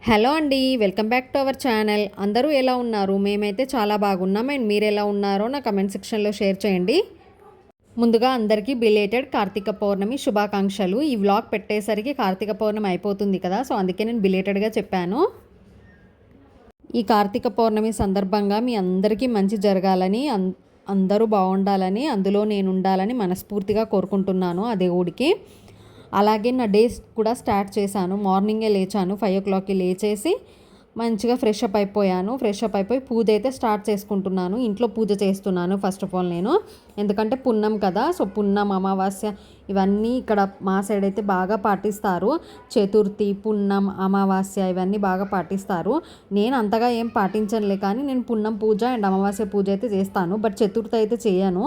Hello అండి, welcome back to our channel. అందరూ ఎలా ఉన్నారు? మేమైతే చాలా బాగున్నాం. అండ్ మీరు ఎలా ఉన్నారో నా కమెంట్ సెక్షన్లో షేర్ చేయండి. ముందుగా అందరికీ బిలేటెడ్ కార్తీక పౌర్ణమి శుభాకాంక్షలు. ఈ వ్లాగ్ పెట్టేసరికి కార్తీక పౌర్ణమి అయిపోతుంది కదా, సో అందుకే నేను బిలేటెడ్గా చెప్పాను. ఈ కార్తీక పౌర్ణమి సందర్భంగా మీ అందరికీ మంచి జరగాలని, అందరూ బాగుండాలని, అందులో నేను ఉండాలని మనస్ఫూర్తిగా కోరుకుంటున్నాను ఆ దేవుడికి. అలాగే నా డేస్ కూడా స్టార్ట్ చేశాను. మార్నింగే లేచాను, 5 o'clockకి లేచేసి మంచిగా ఫ్రెష్ అప్ అయిపోయి పూజ అయితే స్టార్ట్ చేసుకుంటున్నాను. ఇంట్లో పూజ చేస్తున్నాను ఫస్ట్ ఆఫ్ ఆల్ నేను, ఎందుకంటే పున్నం కదా, సో పున్నం అమావాస్య ఇవన్నీ ఇక్కడ మా సైడ్ అయితే బాగా పాటిస్తారు. చతుర్థి, పున్నం, అమావాస్య ఇవన్నీ బాగా పాటిస్తారు. నేను అంతగా ఏం పాటించనులే, కానీ నేను పున్నం పూజ అండ్ అమావాస్య పూజ అయితే చేస్తాను, బట్ చతుర్థి అయితే చేయను.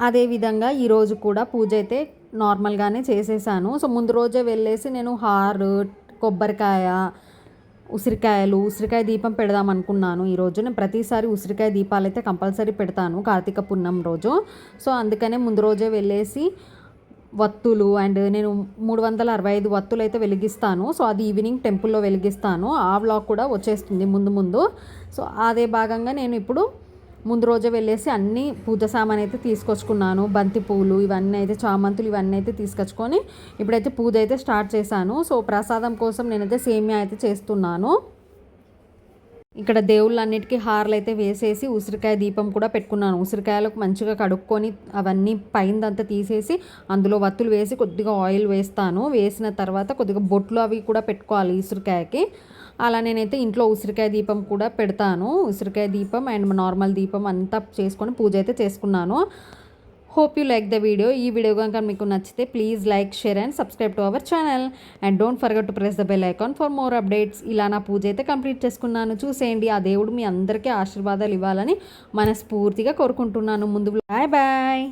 అదేవిధంగా ఈరోజు కూడా పూజ అయితే నార్మల్గానే చేసేసాను. సో ముందు రోజే వెళ్ళేసి నేను హారు, కొబ్బరికాయ, ఉసిరికాయ దీపం పెడదాం అనుకున్నాను. ఈరోజు నేను ప్రతిసారి ఉసిరికాయ దీపాలు అయితే కంపల్సరీ పెడతాను కార్తీక పున్నం రోజు. సో అందుకనే ముందు రోజే వెళ్ళేసి వత్తులు అండ్ నేను 365 వత్తులు అయితే వెలిగిస్తాను. సో అది ఈవినింగ్ టెంపుల్లో వెలిగిస్తాను. ఆ వ్లాగ్ కూడా వచ్చేస్తుంది ముందు. సో అదే భాగంగా నేను ఇప్పుడు ముందు రోజే వెళ్ళేసి అన్ని పూజ సామాన్ అయితే తీసుకొచ్చుకున్నాను. బంతి పూలు ఇవన్నీ అయితే, చామంతులు ఇవన్నీ అయితే తీసుకొచ్చుకొని ఇప్పుడైతే పూజ అయితే స్టార్ట్ చేశాను. సో ప్రసాదం కోసం నేనైతే సేమియా అయితే చేస్తున్నాను. ఇక్కడ దేవుళ్ళన్నిటికీ హారలు అయితే వేసేసి ఉసిరికాయ దీపం కూడా పెట్టుకున్నాను. ఉసిరికాయలకు మంచిగా కడుక్కొని అవన్నీ పైందంతా తీసేసి అందులో వత్తులు వేసి కొద్దిగా ఆయిల్ వేస్తాను. వేసిన తర్వాత కొద్దిగా బొట్లు అవి కూడా పెట్టుకోవాలి ఉసిరికాయకి. అలా నేనైతే ఇంట్లో ఉసిరికాయ దీపం కూడా పెడతాను. ఉసిరికాయ దీపం అండ్ నార్మల్ దీపం అంతా చేసుకొని పూజ అయితే చేసుకున్నాను. Hope you like the video. ఈ వీడియో కనుక మీకు నచ్చితే please like, share and subscribe to our channel. And don't forget to press the bell icon for more updates. ఇలా నా పూజ అయితే కంప్లీట్ చేసుకున్నాను. చూసేయండి, ఆ దేవుడు మీ అందరికీ ఆశీర్వాదాలు ఇవ్వాలని మనస్ఫూర్తిగా కోరుకుంటున్నాను. ముందు బాయ్ బాయ్.